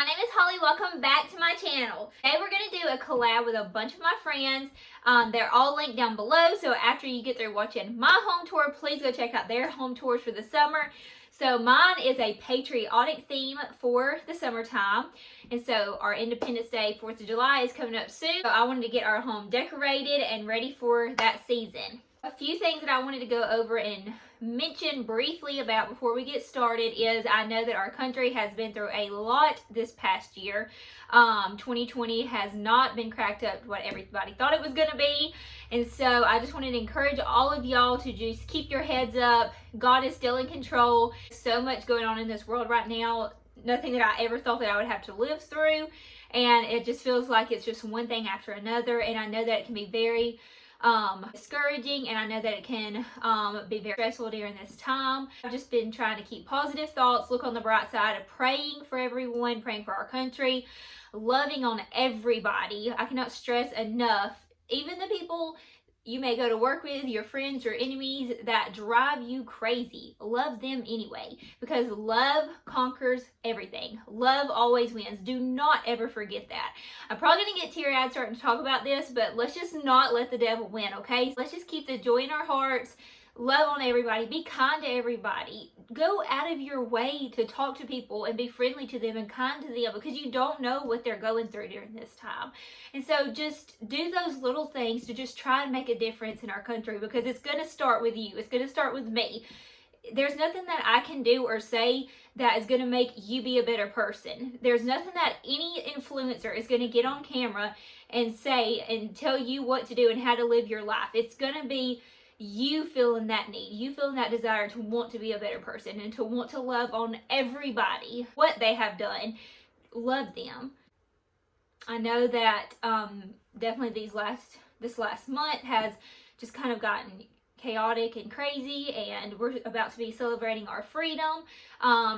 my name is Holly. Welcome back to my channel. Today we're going to do a collab with a bunch of my friends. They're all linked down below, so after you get through watching my home tour, please go check out their home tours for the summer. So mine is a patriotic theme for the summertime, and so our Independence Day, 4th of July is coming up soon. So I wanted to get our home decorated and ready for that season. A few things that I wanted to go over and mention briefly about before we get started is I know that our country has been through a lot this past year. 2020 has not been cracked up to what everybody thought it was going to be. And so I just wanted to encourage all of y'all to just keep your heads up. God is still in control. So much going on in this world right now. Nothing that I ever thought that I would have to live through. And it just feels like it's just one thing after another. And I know that it can be very discouraging, and I know that it can be very stressful during this time. I've just been trying to keep positive thoughts, look on the bright side of praying for everyone, praying for our country, loving on everybody. I cannot stress enough, even the people you may go to work with, your friends, your enemies that drive you crazy. Love them anyway, because love conquers everything. Love always wins. Do not ever forget that. I'm probably going to get teary-eyed starting to talk about this, but let's just not let the devil win, okay? So let's just keep the joy in our hearts. Love on everybody. Be kind to everybody. Go out of your way to talk to people and be friendly to them and kind to them, because you don't know what they're going through during this time. And so just do those little things to just try and make a difference in our country, because it's going to start with you. It's going to start with me. There's nothing that I can do or say that is going to make you be a better person. There's nothing that any influencer is going to get on camera and say and tell you what to do and how to live your life. It's going to be you feeling that need, you feeling that desire to want to be a better person and to want to love on everybody, what they have done. Love them. I know that definitely this last month has just kind of gotten chaotic and crazy, and we're about to be celebrating our freedom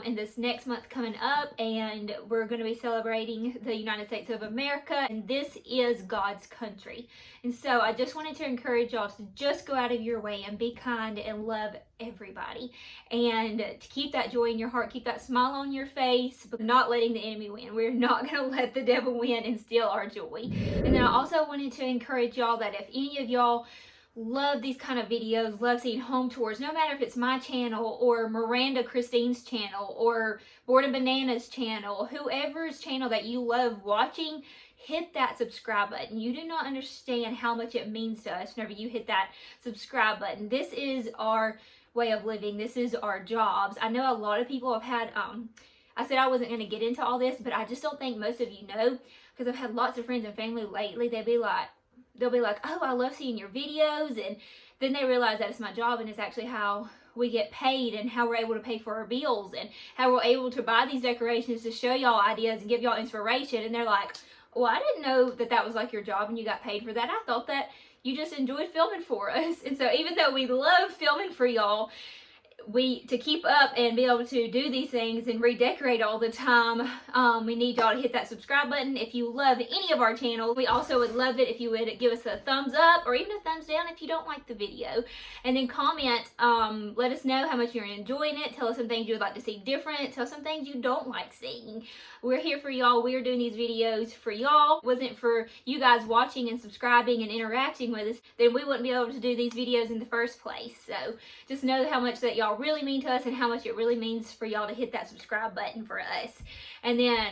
in this next month coming up, and we're going to be celebrating the United States of America, and this is God's country. And so I just wanted to encourage y'all to just go out of your way and be kind and love everybody, and to keep that joy in your heart, keep that smile on your face, but not letting the enemy win. We're not going to let the devil win and steal our joy. And then I also wanted to encourage y'all that if any of y'all love these kind of videos, love seeing home tours, no matter if it's my channel or Miranda Christine's channel or Board and Bananas channel, whoever's channel that you love watching, hit that subscribe button. You do not understand how much it means to us whenever you hit that subscribe button. This is our way of living. This is our jobs. I know a lot of people have had, I said I wasn't going to get into all this, but I just don't think most of you know, because I've had lots of friends and family lately. They'll be like, oh, I love seeing your videos, and then they realize that it's my job and it's actually how we get paid and how we're able to pay for our bills and how we're able to buy these decorations to show y'all ideas and give y'all inspiration. And they're like, well, I didn't know that that was like your job and you got paid for that. I thought that you just enjoyed filming for us. And so even though we love filming for y'all, to keep up and be able to do these things and redecorate all the time, we need y'all to hit that subscribe button if you love any of our channels. We also would love it if you would give us a thumbs up or even a thumbs down if you don't like the video, and then comment, let us know how much you're enjoying it. Tell us some things you would like to see different. Tell us some things you don't like seeing. We're here for y'all. We're doing these videos for y'all. If it wasn't for you guys watching and subscribing and interacting with us, then we wouldn't be able to do these videos in the first place. So just know how much that y'all really mean to us and how much it really means for y'all to hit that subscribe button for us. And then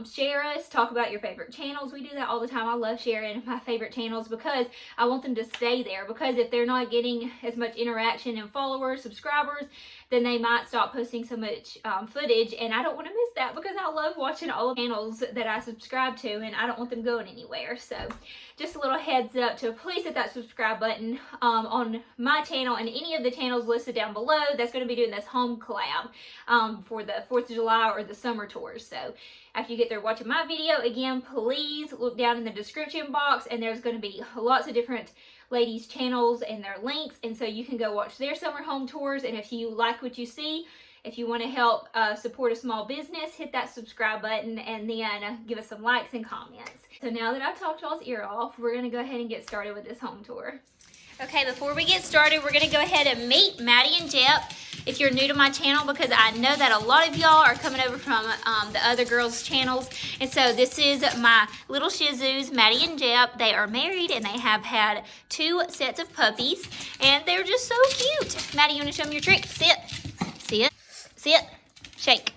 share us, talk about your favorite channels. We do that all the time. I love sharing my favorite channels because I want them to stay there, because if they're not getting as much interaction and followers, subscribers, then they might stop posting so much footage, and I don't want to miss that, because I love watching all the channels that I subscribe to, and I don't want them going anywhere. So just a little heads up to please hit that subscribe button on my channel and any of the channels listed down below that's going to be doing this home collab for the 4th of July or the summer tours. So after you get there watching my video, again, please look down in the description box, and there's going to be lots of different ladies' channels and their links, and so you can go watch their summer home tours. And if you like what you see, if you want to help support a small business, hit that subscribe button and then give us some likes and comments. So now that I've talked y'all's ear off, we're going to go ahead and get started with this home tour. Okay, before we get started, we're gonna go ahead and meet Maddie and Jep. If you're new to my channel, because I know that a lot of y'all are coming over from the other girls' channels. And so this is my little Shih Tzus, Maddie and Jep. They are married and they have had 2 sets of puppies. And they're just so cute. Maddie, you wanna show them your trick? Sit, sit, sit, shake.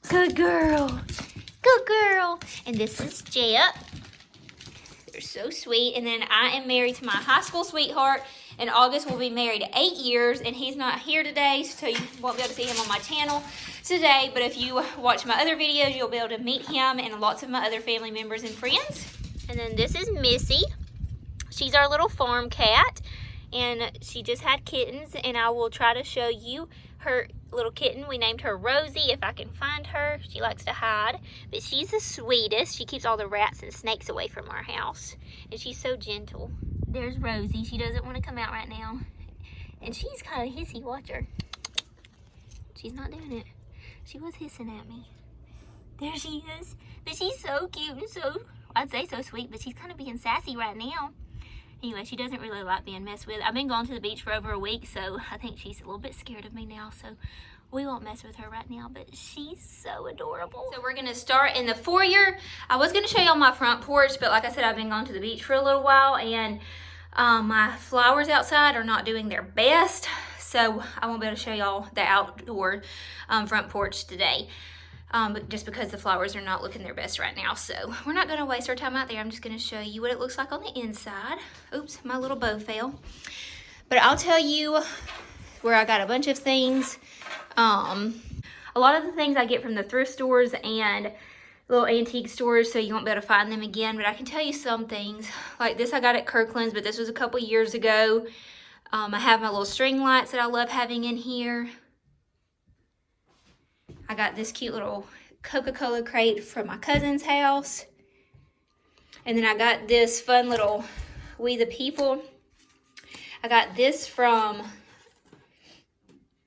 Good girl, good girl. And this is Jep. They're so sweet. And then I am married to my high school sweetheart. In August, we'll be married 8 years, and he's not here today, so you won't be able to see him on my channel today. But if you watch my other videos, you'll be able to meet him and lots of my other family members and friends. And then this is Missy. She's our little farm cat, and she just had kittens, and I will try to show you her little kitten. We named her Rosie, if I can find her. She likes to hide, but she's the sweetest. She keeps all the rats and snakes away from our house, and she's so gentle. There's Rosie. She doesn't want to come out right now, and she's kind of hissy. Watch her. She's not doing it. She was hissing at me. There she is. But she's so cute and so, I'd say so sweet, but she's kind of being sassy right now. Anyway, she doesn't really like being messed with. I've been going to the beach for over a week, so I think she's a little bit scared of me now, so we won't mess with her right now, but she's so adorable. So we're gonna start in the foyer. I was gonna show y'all my front porch, but like I said, I've been going to the beach for a little while, and my flowers outside are not doing their best, so I won't be able to show y'all the outdoor front porch today. But just because the flowers are not looking their best right now. So we're not gonna waste our time out there. I'm just gonna show you what it looks like on the inside. Oops, my little bow fell. But I'll tell you where I got a bunch of things. A lot of the things I get from the thrift stores and little antique stores, so you won't be able to find them again. But I can tell you some things. Like this I got at Kirkland's, but this was a couple years ago. I have my little string lights that I love having in here. I got this cute little Coca-Cola crate from my cousin's house. And then I got this fun little We the People. I got this from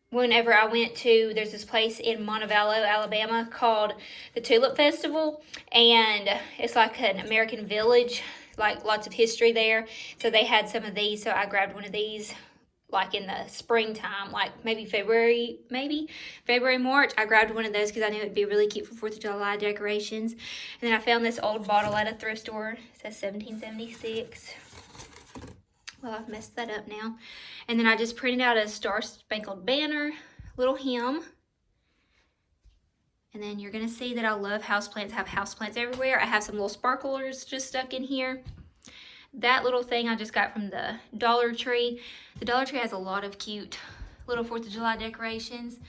whenever I went to, there's this place in Montevallo, Alabama called the Tulip Festival. And it's like an American village, like lots of history there. So they had some of these, so I grabbed one of these like in the springtime, like maybe February, March. I grabbed one of those because I knew it'd be really cute for 4th of July decorations. And then I found this old bottle at a thrift store. It says 1776. Well, I've messed that up now. And then I just printed out a Star Spangled Banner, little hymn. And then you're gonna see that I love houseplants. I have houseplants everywhere. I have some little sparklers just stuck in here. That little thing I just got from the Dollar Tree. The Dollar Tree has a lot of cute little 4th of July decorations.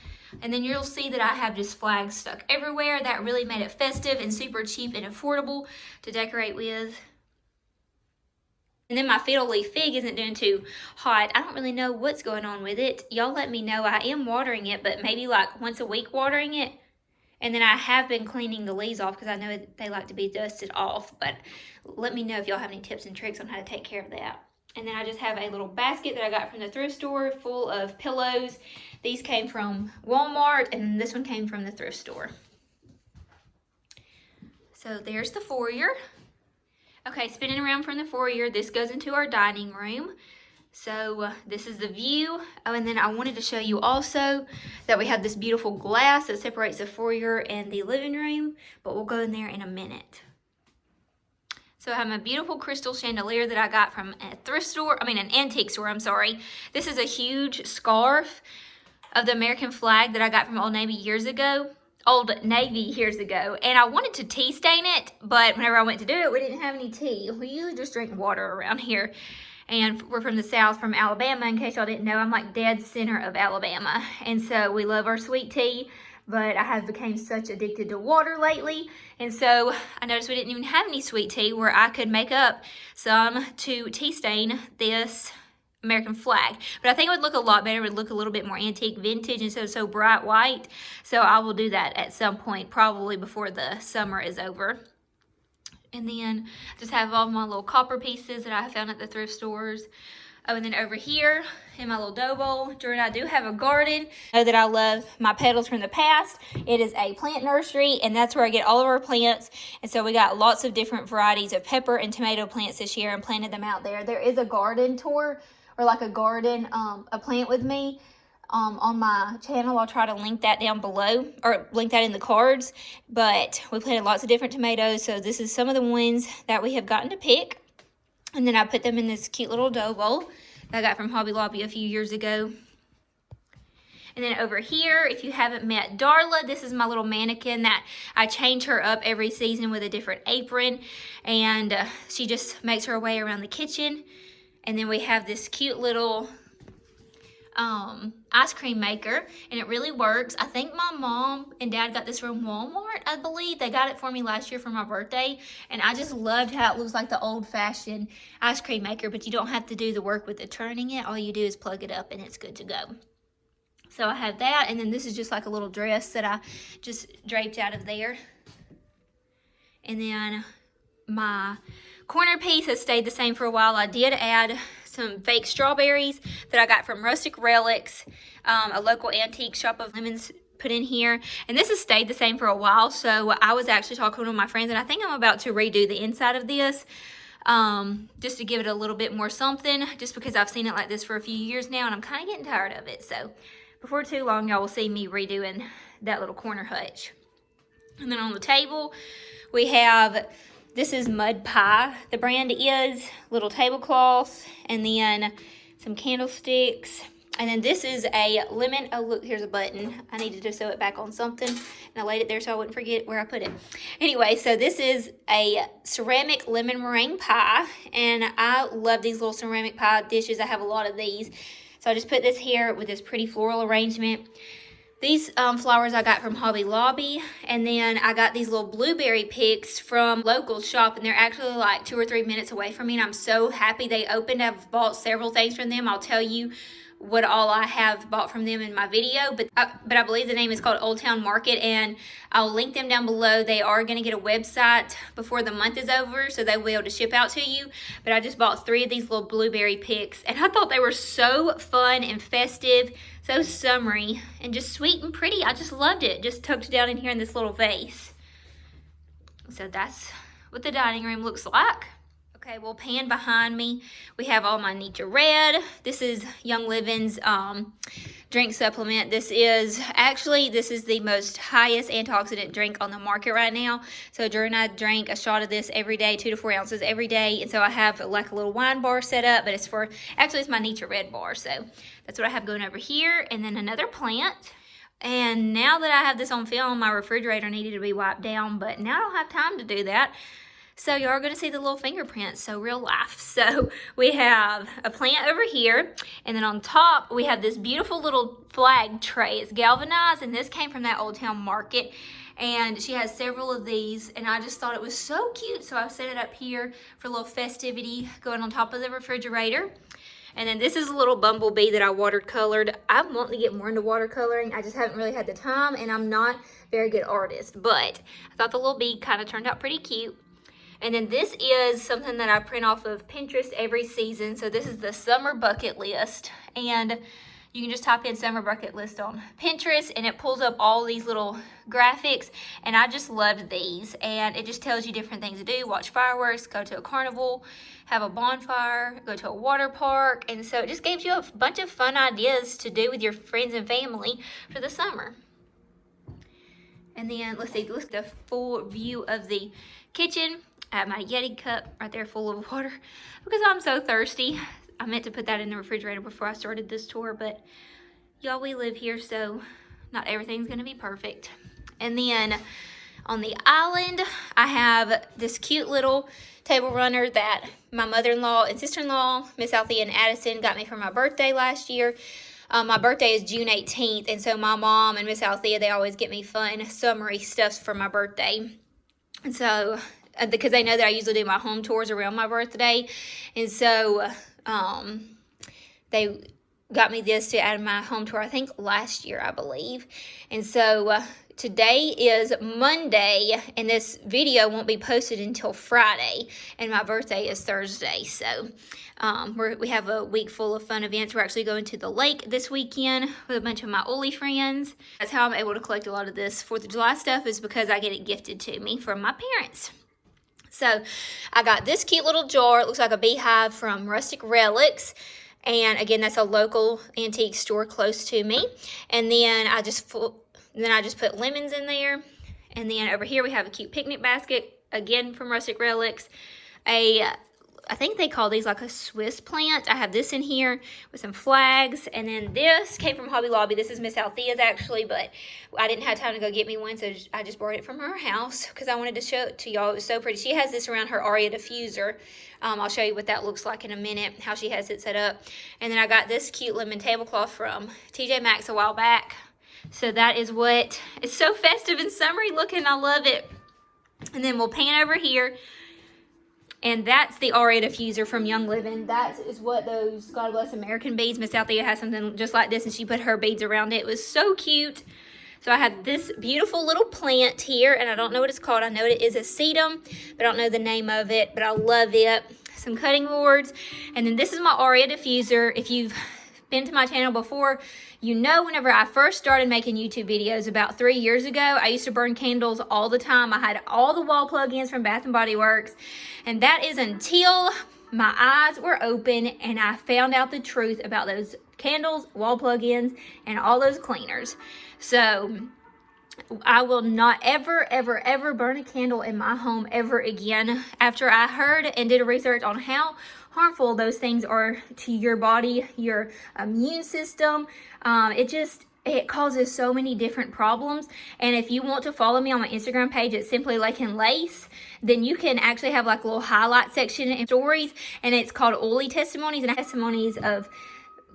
And then you'll see that I have just flags stuck everywhere. That really made it festive and super cheap and affordable to decorate with. And then my fiddle leaf fig isn't doing too hot. I don't really know what's going on with it. Y'all let me know. I am watering it, but maybe like once a week watering it. And then I have been cleaning the leaves off because I know they like to be dusted off. But let me know if y'all have any tips and tricks on how to take care of that. And then I just have a little basket that I got from the thrift store full of pillows. These came from Walmart, and this one came from the thrift store. So there's the foyer. Okay, spinning around from the foyer, this goes into our dining room. So this is the view. Oh, and then I wanted to show you also that we have this beautiful glass that separates the foyer and the living room, but we'll go in there in a minute. So I have a beautiful crystal chandelier that I got from a thrift store, an antique store, I'm sorry. This is a huge scarf of the American flag that I got from Old Navy years ago. And I wanted to tea stain it, but whenever I went to do it, we didn't have any tea. We usually just drink water around here. And we're from the South, from Alabama. In case y'all didn't know, I'm like dead center of Alabama. And so we love our sweet tea, but I have become such addicted to water lately. And so I noticed we didn't even have any sweet tea where I could make up some to tea stain this American flag. But I think it would look a lot better. It would look a little bit more antique vintage instead of so bright white. So I will do that at some point, probably before the summer is over. And then just have all my little copper pieces that I found at the thrift stores. Oh, and then over here in my little dough bowl, Drew and I do have a garden. I know that I love my Petals from the past. It is a plant nursery, and that's where I get all of our plants. And so we got lots of different varieties of pepper and tomato plants this year and planted them out there. There is a garden tour or like a garden, a plant with me on my channel. I'll try to link that down below, or link that in the cards. But we planted lots of different tomatoes, so this is some of the ones that we have gotten to pick. And then I put them in this cute little dough bowl that I got from Hobby Lobby a few years ago. And then over here, if you haven't met Darla, this is my little mannequin that I change her up every season with a different apron. And she just makes her way around the kitchen. And then we have this cute little ice cream maker, and it really works. I think my mom and dad got this from Walmart, I believe. They got it for me last year for my birthday, and I just loved how it looks like the old-fashioned ice cream maker, but you don't have to do the work with the turning it. All you do is plug it up and it's good to go. So I have that, and then this is just like a little dress that I just draped out of there. And then my corner piece has stayed the same for a while. I did add some fake strawberries that I got from Rustic Relics, a local antique shop of lemons put in here. And this has stayed the same for a while. So I was actually talking to my friends, and I think I'm about to redo the inside of this just to give it a little bit more something, just because I've seen it like this for a few years now, and I'm kind of getting tired of it. So before too long, y'all will see me redoing that little corner hutch. And then on the table, we have, this is Mud Pie, the brand is, little tablecloths, and then some candlesticks. And then this is a lemon, oh look, here's a button. I needed to sew it back on something, and I laid it there so I wouldn't forget where I put it. Anyway, so this is a ceramic lemon meringue pie, and I love these little ceramic pie dishes. I have a lot of these. So I just put this here with this pretty floral arrangement. These flowers I got from Hobby Lobby, and then I got these little blueberry picks from local shop, and they're actually like 2 or 3 minutes away from me, and I'm so happy they opened. I've bought several things from them. I'll tell you what all I have bought from them in my video, but I believe the name is called Old Town Market, and I'll link them down below. They are going to get a website before the month is over, so they will be able to ship out to you. But I just bought 3 of these little blueberry picks, and I thought they were so fun and festive, so summery, and just sweet and pretty. I just loved it. Just tucked down in here in this little vase. So that's what the dining room looks like. Okay, well, pan behind me, we have all my Nature Red. This is Young Living's drink supplement. This is the most highest antioxidant drink on the market right now. So Drew and I drink a shot of this every day, 2 to 4 ounces every day. And so I have like a little wine bar set up, but it's my Nature Red bar. So that's what I have going over here. And then another plant. And now that I have this on film, my refrigerator needed to be wiped down, but now I don't have time to do that. So you are going to see the little fingerprints, so real life. So we have a plant over here, and then on top we have this beautiful little flag tray. It's galvanized, and this came from that Old Town Market, and she has several of these, and I just thought it was so cute, so I set it up here for a little festivity going on top of the refrigerator. And then this is a little bumblebee that I watercolored. I'm wanting to get more into watercoloring. I just haven't really had the time, and I'm not a very good artist, but I thought the little bee kind of turned out pretty cute. And then this is something that I print off of Pinterest every season. So this is the summer bucket list. And you can just type in summer bucket list on Pinterest, and it pulls up all these little graphics. And I just loved these. And it just tells you different things to do. Watch fireworks, go to a carnival, have a bonfire, go to a water park. And so it just gives you a bunch of fun ideas to do with your friends and family for the summer. And then let's see, look at the full view of the kitchen. I have my Yeti cup right there full of water because I'm so thirsty. I meant to put that in the refrigerator before I started this tour, but y'all, we live here, so not everything's gonna be perfect. And then on the island, I have this cute little table runner that my mother-in-law and sister-in-law, Miss Althea and Addison, got me for my birthday last year. My birthday is June 18th, and so my mom and Miss Althea, they always get me fun summery stuff for my birthday. And so because they know that I usually do my home tours around my birthday. And so they got me this to add my home tour, I think last year, I believe. And so today is Monday, and this video won't be posted until Friday, and my birthday is Thursday. So we have a week full of fun events. We're actually going to the lake this weekend with a bunch of my Olde friends. That's how I'm able to collect a lot of this 4th of July stuff, is because I get it gifted to me from my parents. So I got this cute little jar. It looks like a beehive from Rustic Relics. And again, that's a local antique store close to me. And then I just put lemons in there. And then over here we have a cute picnic basket, again from Rustic Relics. I think they call these like a Swiss plant. I have this in here with some flags. And then this came from Hobby Lobby. This is Miss Althea's actually, but I didn't have time to go get me one, so I just borrowed it from her house because I wanted to show it to y'all. It was so pretty. She has this around her Aria diffuser. I'll show you what that looks like in a minute, how she has it set up. And then I got this cute lemon tablecloth from TJ Maxx a while back. So that is what, it's so festive and summery looking. I love it. And then we'll pan over here. And that's the Aria diffuser from Young Living. That is what those God Bless American beads. Miss Althea has something just like this, and she put her beads around it. It was so cute. So I have this beautiful little plant here, and I don't know what it's called. I know it is a sedum, but I don't know the name of it, but I love it. Some cutting boards. And then this is my Aria diffuser. If you've been to my channel before, you know whenever I first started making YouTube videos about 3 years ago, I used to burn candles all the time. I had all the wall plug-ins from Bath & Body Works, and that is until my eyes were open and I found out the truth about those candles, wall plug-ins, and all those cleaners. So I will not ever, ever, ever burn a candle in my home ever again. After I heard and did a research on how harmful those things are to your body, your immune system, it causes so many different problems. And if you want to follow me on my Instagram page at simplylakeandlace, then you can actually have like a little highlight section in stories, and it's called Olde Testimonies, and testimonies of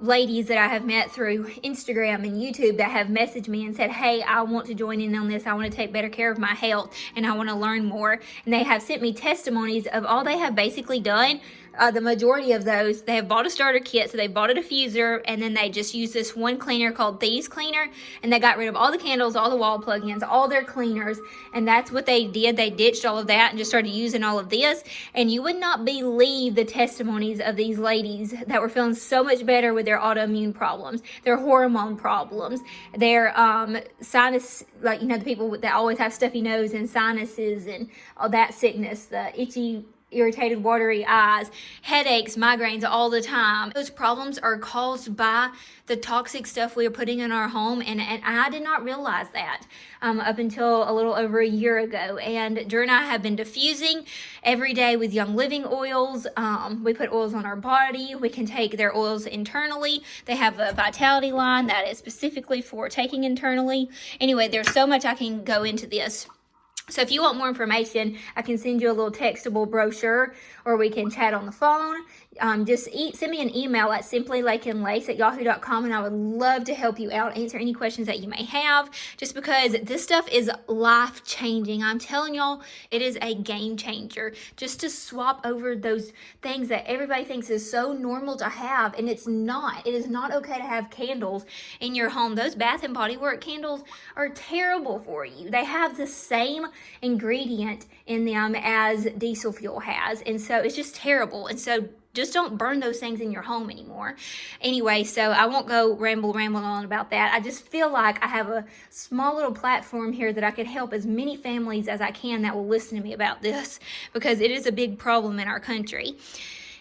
ladies that I have met through Instagram and YouTube that have messaged me and said, hey, I want to join in on this. I want to take better care of my health and I want to learn more. And they have sent me testimonies of all they have basically done. The majority of those, they have bought a starter kit, so they bought a diffuser, and then they just used this one cleaner called Thieves Cleaner, and they got rid of all the candles, all the wall plug-ins, all their cleaners, and that's what they did. They ditched all of that and just started using all of this, and you would not believe the testimonies of these ladies that were feeling so much better with their autoimmune problems, their hormone problems, their sinus, like, you know, the people that always have stuffy nose and sinuses and all that sickness, the itchy, irritated, watery eyes, headaches, migraines all the time. Those problems are caused by the toxic stuff we are putting in our home, and I did not realize that up until a little over a year ago. And Drew and I have been diffusing every day with Young Living oils. We put oils on our body. We can take their oils internally. They have a vitality line that is specifically for taking internally. Anyway, there's so much I can go into this. So if you want more information, I can send you a little textable brochure, or we can chat on the phone. Send me an email at simplylakeandlace@yahoo.com, and I would love to help you out, answer any questions that you may have, just because this stuff is life-changing. I'm telling y'all, it is a game changer. Just to swap over those things that everybody thinks is so normal to have, and it's not. It is not okay to have candles in your home. Those Bath & Body Works candles are terrible for you. They have the same ingredient in them as diesel fuel has, and so it's just terrible. And so just don't burn those things in your home anymore. Anyway, so I won't go rambling on about that. I just feel like I have a small little platform here that I could help as many families as I can that will listen to me about this, because it is a big problem in our country.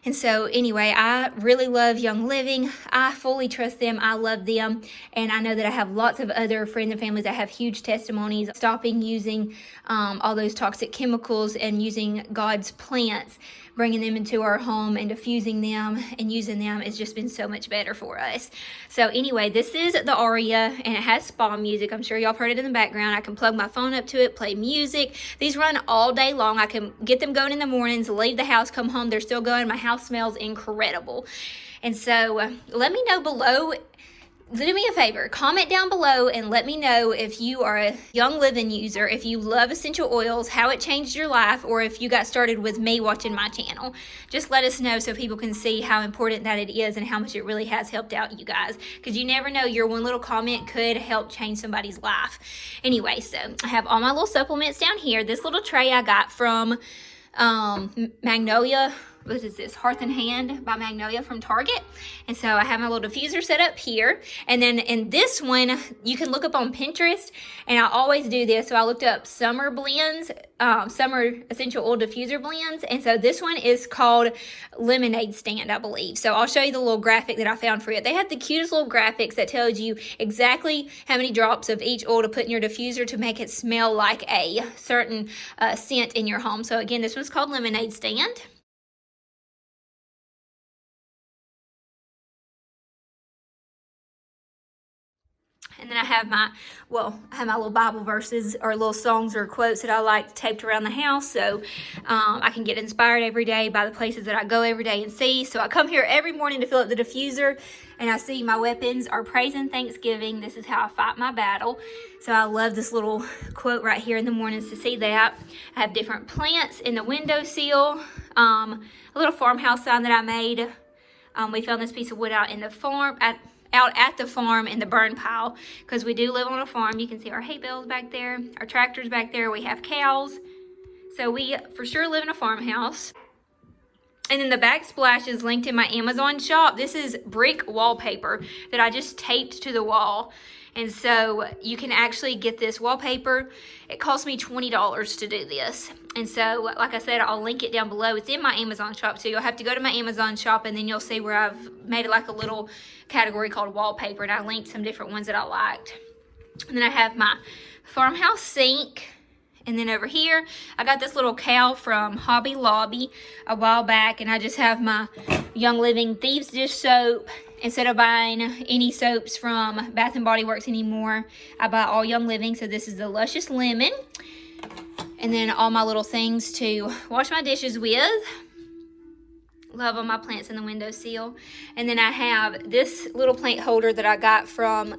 And so anyway, I really love Young Living. I fully trust them. I love them. And I know that I have lots of other friends and families that have huge testimonies stopping using all those toxic chemicals and using God's plants, bringing them into our home and diffusing them and using them. It's just been so much better for us. So anyway, this is the Aria, and it has spa music. I'm sure y'all have heard it in the background. I can plug my phone up to it, play music. These run all day long. I can get them going in the mornings, leave the house, come home, they're still going. My house smells incredible. And so let me know below. Do me a favor, comment down below and let me know if you are a Young Living user, if you love essential oils, how it changed your life, or if you got started with me watching my channel. Just let us know so people can see how important that it is and how much it really has helped out you guys, because you never know, your one little comment could help change somebody's life. Anyway, so I have all my little supplements down here. This little tray I got from Magnolia what is this, Hearth and Hand by Magnolia from Target. And so I have my little diffuser set up here. And then in this one, you can look up on Pinterest, and I always do this. So I looked up summer blends, summer essential oil diffuser blends. And so this one is called Lemonade Stand, I believe. So I'll show you the little graphic that I found for it. They have the cutest little graphics that tells you exactly how many drops of each oil to put in your diffuser to make it smell like a certain scent in your home. So again, this one's called Lemonade Stand. And then I have my little Bible verses or little songs or quotes that I like taped around the house, so I can get inspired every day by the places that I go every day and see. So I come here every morning to fill up the diffuser, and I see my weapons are praise and thanksgiving. This is how I fight my battle. So I love this little quote right here in the mornings to see that. I have different plants in the windowsill, a little farmhouse sign that I made. We found this piece of wood out in the farm, out at the farm in the burn pile, because we do live on a farm. You can see our hay bales back there, our tractors back there, we have cows. So we for sure live in a farmhouse. And then the backsplash is linked in my Amazon shop. This is brick wallpaper that I just taped to the wall. And so you can actually get this wallpaper. It cost me $20 to do this. And so, like I said, I'll link it down below. It's in my Amazon shop, so you'll have to go to my Amazon shop, and then you'll see where I've made it like a little category called wallpaper, and I linked some different ones that I liked. And then I have my Farmhouse Sink. And then over here, I got this little cow from Hobby Lobby a while back, and I just have my Young Living Thieves Dish soap. Instead of buying any soaps from Bath & Body Works anymore, I buy all Young Living. So this is the Luscious Lemon. And then all my little things to wash my dishes with. Love all my plants in the windowsill. And then I have this little plant holder that I got from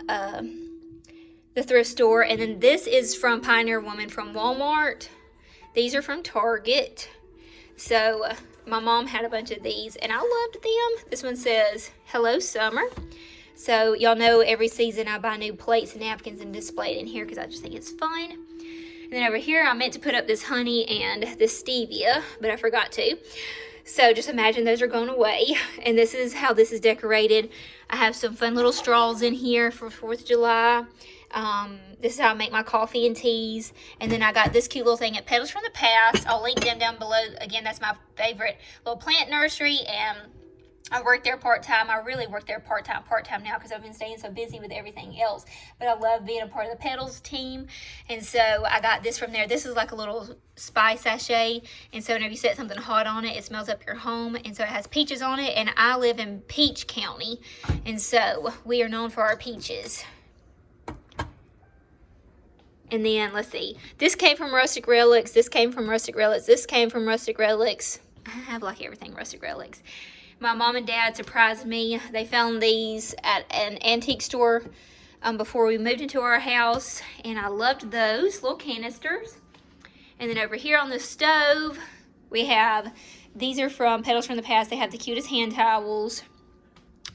the thrift store. And then this is from Pioneer Woman from Walmart. These are from Target. So my mom had a bunch of these and I loved them. This one says, "Hello Summer." So y'all know every season I buy new plates and napkins and display it in here because I just think it's fun. And then over here I meant to put up this honey and this stevia, but I forgot to. So just imagine those are going away. And this is how this is decorated. I have some fun little straws in here for 4th of July. This is how I make my coffee and teas. And then I got this cute little thing at Petals from the Past. I'll link them down below. Again, that's my favorite little plant nursery, and I work there part-time. I really work there part-time now because I've been staying so busy with everything else. But I love being a part of the Petals team. And so I got this from there. This is like a little spice sachet. And so whenever you set something hot on it, it smells up your home. And so it has peaches on it. And I live in Peach County. And so we are known for our peaches. And then, let's see. This came from Rustic Relics. This came from Rustic Relics. This came from Rustic Relics. I have like everything Rustic Relics. My mom and dad surprised me. They found these at an antique store before we moved into our house. And I loved those little canisters. And then over here on the stove, we have, these are from Petals from the Past. They have the cutest hand towels.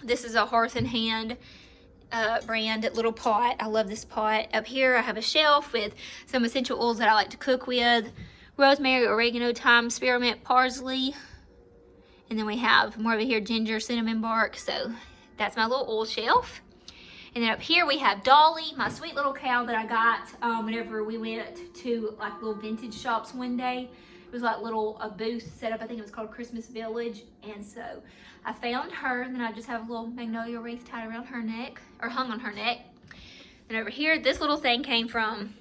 This is a Hearth and Hand brand little pot. I love this pot. Up here I have a shelf with some essential oils that I like to cook with: rosemary, oregano, thyme, spearmint, parsley. And then we have more over here, ginger, cinnamon bark. So that's my little oil shelf. And then up here we have Dolly, my sweet little cow that I got whenever we went to like little vintage shops one day. It was like a booth set up. I think it was called Christmas Village. And so I found her, and then I just have a little magnolia wreath tied around her neck, or hung on her neck. And over here, this little thing came from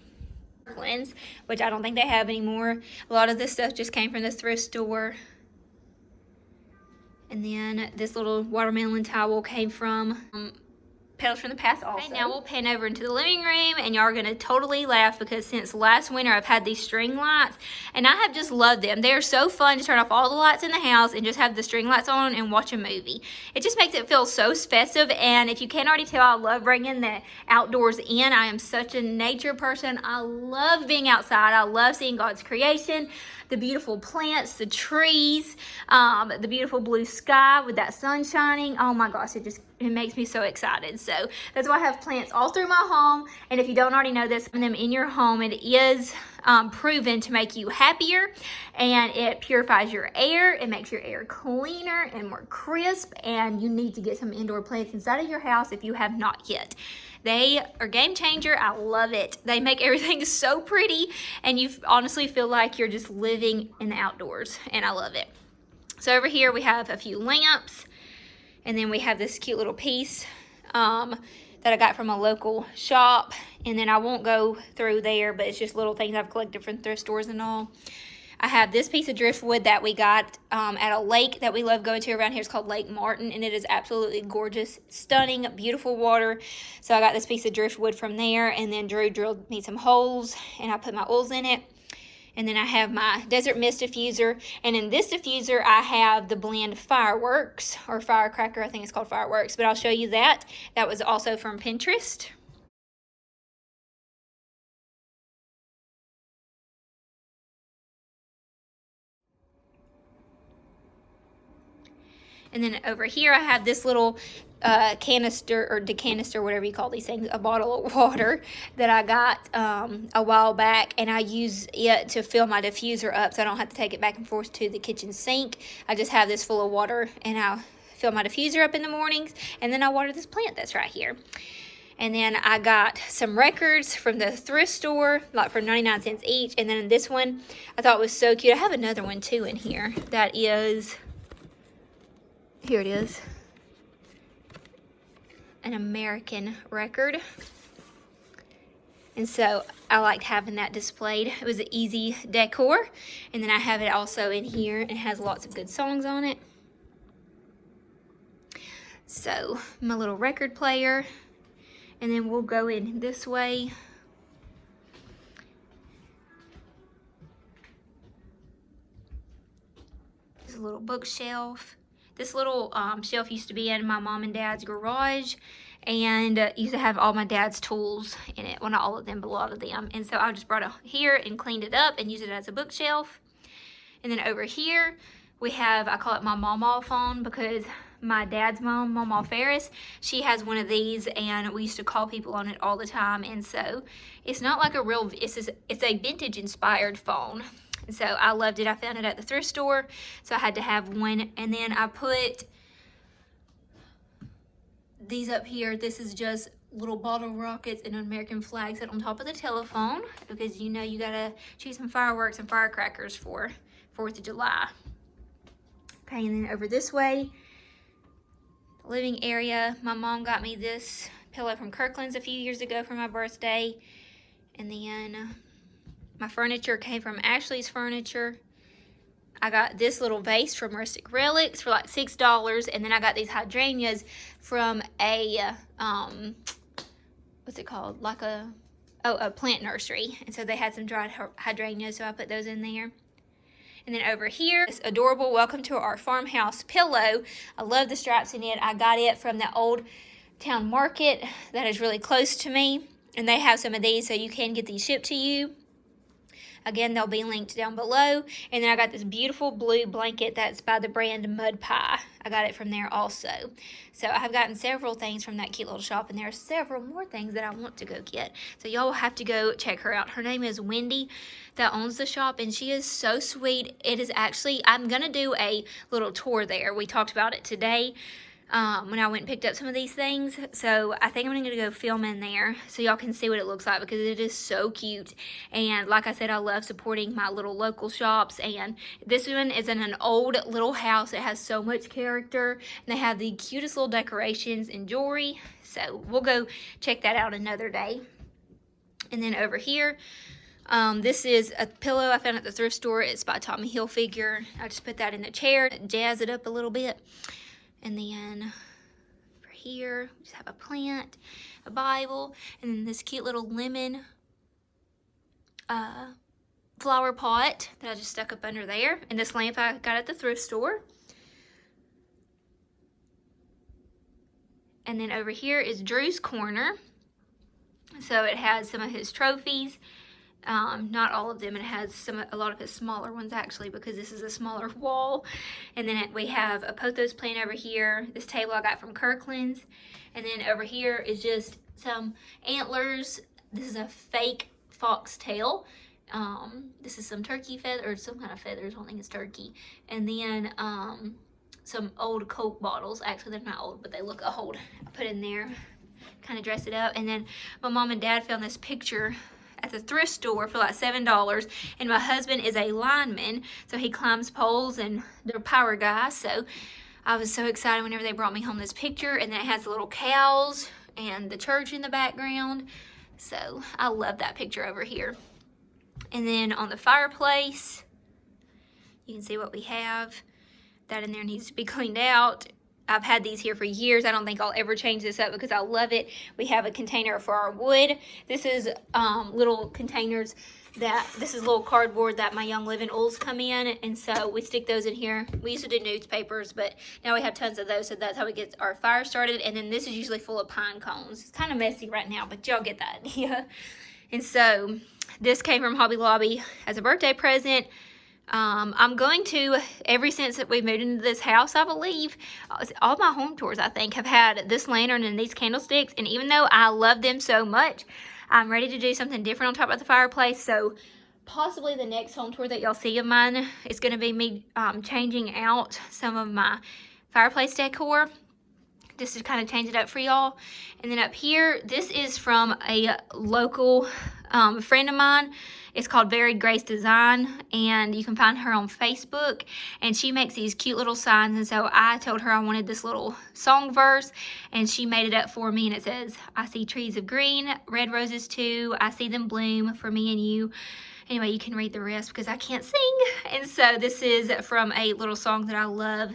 Clanton, which I don't think they have anymore. A lot of this stuff just came from the thrift store. And then this little watermelon towel came from Petals from the Past also. Okay, now we'll pan over into the living room, and y'all are going to totally laugh because since last winter I've had these string lights, and I have just loved them. They are so fun to turn off all the lights in the house and just have the string lights on and watch a movie. It just makes it feel so festive, and if you can't already tell, I love bringing the outdoors in. I am such a nature person. I love being outside. I love seeing God's creation, the beautiful plants, the trees, the beautiful blue sky with that sun shining. Oh my gosh, it it makes me so excited. So that's why I have plants all through my home. And if you don't already know this, having them in your home, it is proven to make you happier, and it purifies your air. It makes your air cleaner and more crisp, and you need to get some indoor plants inside of your house if you have not yet. They are game changer. I love it. They make everything so pretty, and you honestly feel like you're just living in the outdoors, and I love it. So over here we have a few lamps, and then we have this cute little piece that I got from a local shop, and then I won't go through there, but it's just little things I've collected from thrift stores and all. I have this piece of driftwood that we got at a lake that we love going to around here. It's called Lake Martin, and it is absolutely gorgeous, stunning, beautiful water. So I got this piece of driftwood from there, and then Drew drilled me some holes, and I put my oils in it. And then I have my Desert Mist diffuser, and in this diffuser I have the blend Fireworks, or Firecracker, I think it's called Fireworks, but I'll show you that. That was also from Pinterest. And then over here I have this little canister or decanister, whatever you call these things, a bottle of water that I got a while back, and I use it to fill my diffuser up so I don't have to take it back and forth to the kitchen sink. I just have this full of water, and I fill my diffuser up in the mornings, and then I water this plant that's right here. And then I got some records from the thrift store, like for 99 cents each. And then this one I thought was so cute. I have another one too in here that is, here it is, an American record. And so I liked having that displayed. It was an easy decor. And then I have it also in here. It has lots of good songs on it. So my little record player. And then we'll go in this way. There's a little bookshelf. This little shelf used to be in my mom and dad's garage, and used to have all my dad's tools in it. Well, not all of them, but a lot of them. And so I just brought it here and cleaned it up and used it as a bookshelf. And then over here we have, I call it my Mama phone, because my dad's mom, Mama Ferris, she has one of these, and we used to call people on it all the time. And so it's not like a real, it's a vintage inspired phone. And so I loved it. I found it at the thrift store, so I had to have one. And then I put these up here. This is just little bottle rockets and an American flag set on top of the telephone, because you know you gotta choose some fireworks and firecrackers for 4th of July. Okay, and then over this way, the living area, my mom got me this pillow from Kirkland's a few years ago for my birthday. And then my furniture came from Ashley's Furniture. I got this little vase from Rustic Relics for like $6, and then I got these hydrangeas from a what's it called? Like a plant nursery. And so they had some dried hydrangeas, so I put those in there. And then over here, this adorable Welcome to Our Farmhouse Pillow. I love the stripes in it. I got it from the Old Town Market that is really close to me, and they have some of these, so you can get these shipped to you. Again, they'll be linked down below. And then I got this beautiful blue blanket that's by the brand Mud Pie. I got it from there also. So I have gotten several things from that cute little shop, and there are several more things that I want to go get. So y'all will have to go check her out. Her name is Wendy that owns the shop, and she is so sweet. It is actually, I'm going to do a little tour there. We talked about it today. When I went and picked up some of these things. So I think I'm going to go film in there so y'all can see what it looks like, because it is so cute. And like I said, I love supporting my little local shops. And this one is in an old little house. It has so much character. And they have the cutest little decorations and jewelry. So we'll go check that out another day. And then over here, this is a pillow I found at the thrift store. It's by Tommy Hilfiger. I just put that in the chair, jazz it up a little bit. And then over here, we just have a plant, a Bible, and then this cute little lemon flower pot that I just stuck up under there. And this lamp I got at the thrift store. And then over here is Drew's Corner. So it has some of his trophies Not all of them. It has a lot of his smaller ones actually, because this is a smaller wall. And then we have a pothos plant over here. This table I got from Kirkland's. And then over here is just some antlers. This is a fake foxtail. This is some turkey feather, or some kind of feathers. I don't think it's turkey. And then some old Coke bottles. Actually, they're not old, but they look old. Put in there, kind of dress it up. And then my mom and dad found this picture at the thrift store for like $7. And my husband is a lineman, so he climbs poles and they're power guys. So I was so excited whenever they brought me home this picture. And then it has the little cows and the church in the background. So I love that picture over here. And then on the fireplace, you can see what we have. That in there needs to be cleaned out. I've had these here for years. I don't think I'll ever change this up because I love it. We have a container for our wood. This is little containers this is little cardboard that my Young Living oils come in, and so we stick those in here. We used to do newspapers, but now we have tons of those, so that's how we get our fire started. And then this is usually full of pine cones. It's kind of messy right now, but y'all get the idea. And so this came from Hobby Lobby as a birthday present. I'm going to, ever since that we moved into this house, I believe, all my home tours, I think, have had this lantern and these candlesticks. And even though I love them so much, I'm ready to do something different on top of the fireplace. So possibly the next home tour that y'all see of mine is going to be me changing out some of my fireplace decor, just to kind of change it up for y'all. And then up here, this is from a local friend of mine. It's called Varied Grace Design, and you can find her on Facebook. And she makes these cute little signs, and so I told her I wanted this little song verse, and she made it up for me. And it says, I see trees of green, red roses too, I see them bloom for me and you. Anyway, you can read the rest because I can't sing. And so this is from a little song that I love.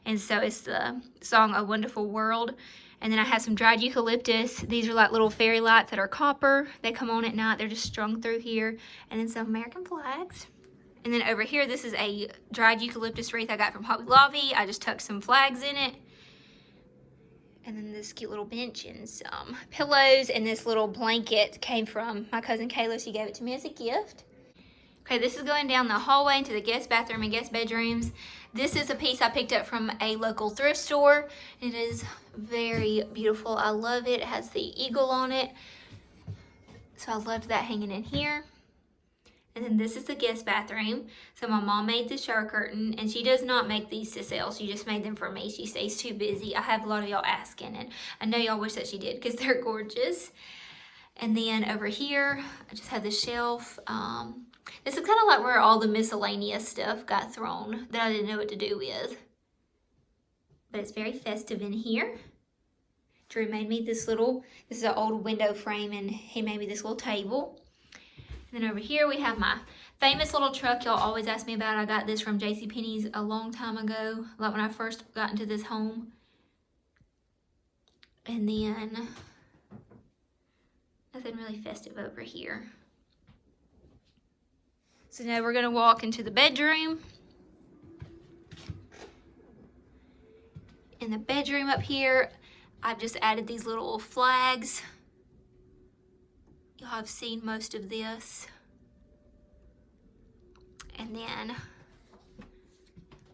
And so it's the song A Wonderful World. And then I have some dried eucalyptus. These are like little fairy lights that are copper. They come on at night. They're just strung through here. And then some American flags. And then over here, this is a dried eucalyptus wreath I got from Hobby Lobby. I just tucked some flags in it. And then this cute little bench and some pillows. And this little blanket came from my cousin Kayla. She gave it to me as a gift. Okay, this is going down the hallway into the guest bathroom and guest bedrooms. This is a piece I picked up from a local thrift store. It is very beautiful. I love it. It has the eagle on it. So I loved that hanging in here. And then this is the guest bathroom. So my mom made the shower curtain, and she does not make these to sell. She just made them for me. She stays too busy. I have a lot of y'all asking, and I know y'all wish that she did because they're gorgeous. And then over here, I just have the shelf. This is kind of like where all the miscellaneous stuff got thrown that I didn't know what to do with. But it's very festive in here. Drew made me this is an old window frame, and he made me this little table. And then over here we have my famous little truck y'all always ask me about. I got this from JCPenney's a long time ago, like when I first got into this home. And then nothing really festive over here. So now we're gonna walk into the bedroom. In the bedroom up here, I've just added these little flags. Y'all have seen most of this. And then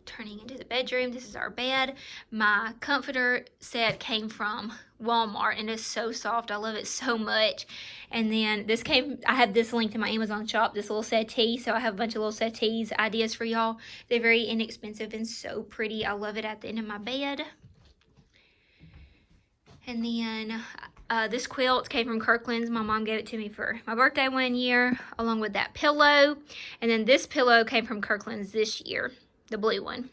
turning into the bedroom, this is our bed. My comforter set came from Walmart and it's so soft. I love it so much. And then this I have this linked in my Amazon shop, this little settee. So I have a bunch of little settees ideas for y'all. They're very inexpensive and so pretty. I love it at the end of my bed. And then this quilt came from Kirkland's. My mom gave it to me for my birthday one year, along with that pillow. And then this pillow came from Kirkland's this year, the blue one.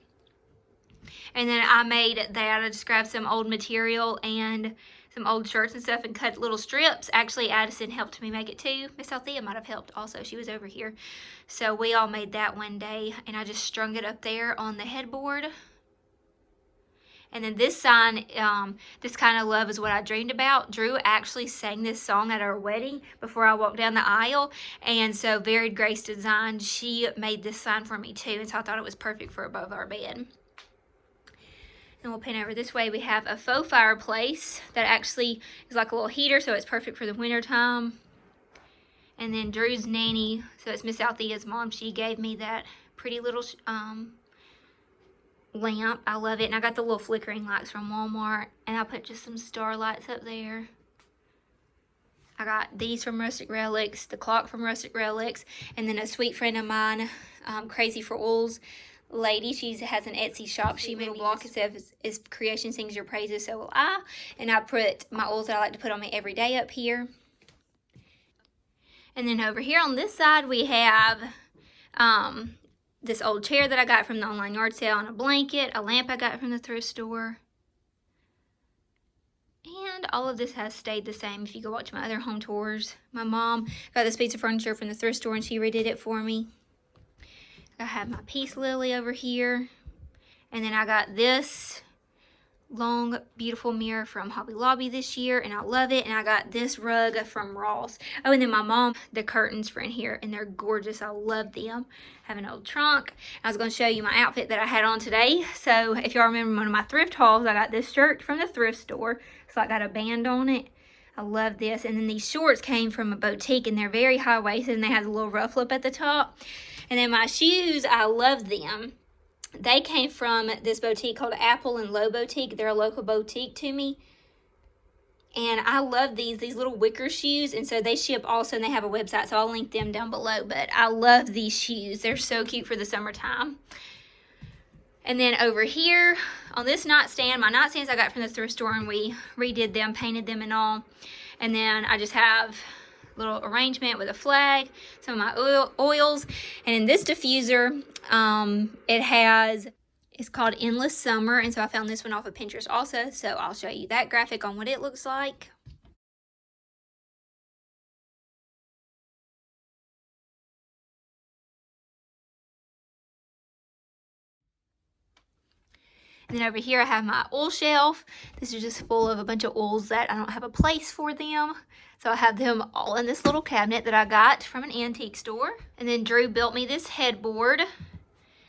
And then I made that. I just grabbed some old material and some old shirts and stuff and cut little strips. Actually, Addison helped me make it too. Miss Althea might have helped also. She was over here. So we all made that one day, and I just strung it up there on the headboard. And then this sign, This Kind of Love Is What I Dreamed About. Drew actually sang this song at our wedding before I walked down the aisle. And so Varied Grace Design, she made this sign for me too. And so I thought it was perfect for above our bed. And we'll pan over this way. We have a faux fireplace that actually is like a little heater, so it's perfect for the winter time. And then Drew's nanny, so it's Miss Althea's mom, she gave me that pretty little lamp. I love it. And I got the little flickering lights from Walmart. And I put just some star lights up there. I got these from Rustic Relics, the clock from Rustic Relics, and then a sweet friend of mine, Crazy for Oils lady, she has an Etsy shop. She made a block and says, "Is creation sings your praises, so will I." And I put my oils that I like to put on me every day up here. And then over here on this side, we have this old chair that I got from the online yard sale, and a blanket, a lamp I got from the thrift store. And all of this has stayed the same if you go watch my other home tours. My mom got this piece of furniture from the thrift store and she redid it for me. I have my peace lily over here. And then I got this long, beautiful mirror from Hobby Lobby this year, and I love it. And I got this rug from Ross. Oh, and then my mom, the curtains for in here, and they're gorgeous. I love them. I have an old trunk. I was going to show you my outfit that I had on today. So if y'all remember one of my thrift hauls, I got this shirt from the thrift store. So I got a band on it. I love this. And then these shorts came from a boutique, and they're very high-waisted, and they have a little ruffle up at the top. And then my shoes, I love them. They came from this boutique called Apple and Low Boutique. They're a local boutique to me. And I love these little wicker shoes. And so they ship also, and they have a website, so I'll link them down below. But I love these shoes. They're so cute for the summertime. And then over here on this nightstand, my nightstands I got from the thrift store, and we redid them, painted them and all. And then I just have little arrangement with a flag, some of my oils, and in this diffuser, it's called Endless Summer, and so I found this one off of Pinterest also, so I'll show you that graphic on what it looks like. And then over here I have my oil shelf. This is just full of a bunch of oils that I don't have a place for them. So I have them all in this little cabinet that I got from an antique store. And then Drew built me this headboard. And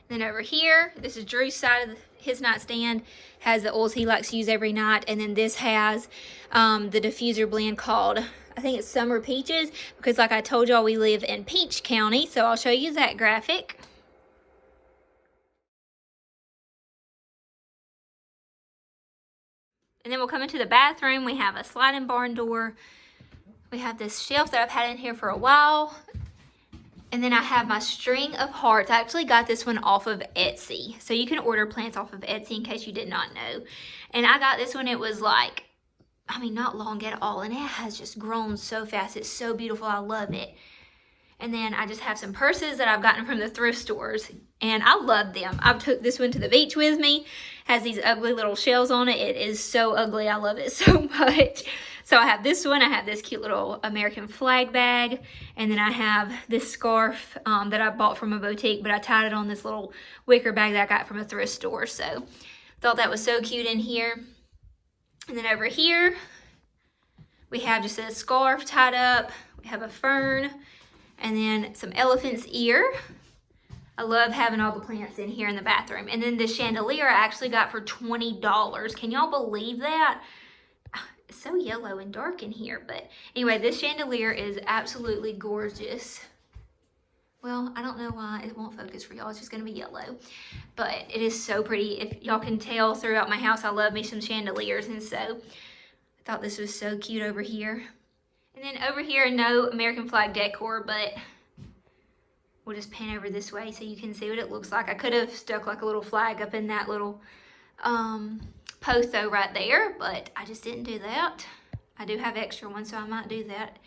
then over here, this is Drew's side of his nightstand. Has the oils he likes to use every night. And then this has the diffuser blend called, I think it's Summer Peaches. Because like I told y'all, we live in Peach County. So I'll show you that graphic. And then we'll come into the bathroom. We have a sliding barn door. We have this shelf that I've had in here for a while. And then I have my string of hearts. I actually got this one off of Etsy. So you can order plants off of Etsy in case you did not know. And I got this one. It was like, I mean, not long at all. And it has just grown so fast. It's so beautiful. I love it. And then I just have some purses that I've gotten from the thrift stores. And I love them. I took this one to the beach with me. Has these ugly little shells on it. It is so ugly. I love it so much. So I have this one. I have this cute little American flag bag. And then I have this scarf that I bought from a boutique. But I tied it on this little wicker bag that I got from a thrift store. So thought that was so cute in here. And then over here, we have just a scarf tied up. We have a fern. And then some elephant's ear. I love having all the plants in here in the bathroom. And then this chandelier I actually got for $20. Can y'all believe that? It's so yellow and dark in here. But anyway, this chandelier is absolutely gorgeous. Well, I don't know why it won't focus for y'all. It's just going to be yellow. But it is so pretty. If y'all can tell throughout my house, I love me some chandeliers. And so I thought this was so cute over here. And then over here, no American flag decor, but we'll just pan over this way so you can see what it looks like. I could have stuck like a little flag up in that little post though right there, but I just didn't do that. I do have extra ones, so I might do that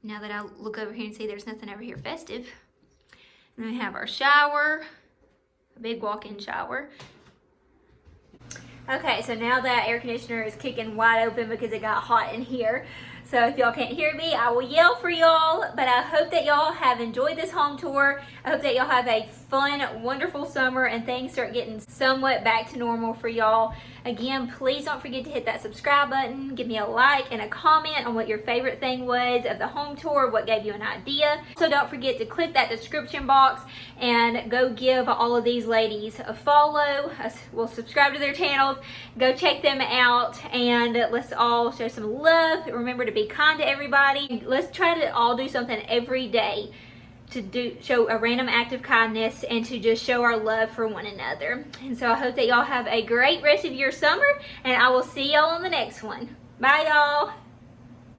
now that I look over here and see there's nothing over here festive. And then we have our shower, a big walk-in shower. Okay, so now that air conditioner is kicking wide open because it got hot in here. So if y'all can't hear me, I will yell for y'all. But I hope that y'all have enjoyed this home tour. I hope that y'all have a fun, wonderful summer and things start getting somewhat back to normal for y'all. Again, please don't forget to hit that subscribe button, give me a like and a comment on what your favorite thing was of the home tour, what gave you an idea. So don't forget to click that description box and go give all of these ladies a follow. We'll subscribe to their channels, go check them out, and let's all show some love. Remember to be kind to everybody. Let's try to all do something every day to show a random act of kindness and to just show our love for one another. And so I hope that y'all have a great rest of your summer, and I will see y'all on the next one. Bye y'all.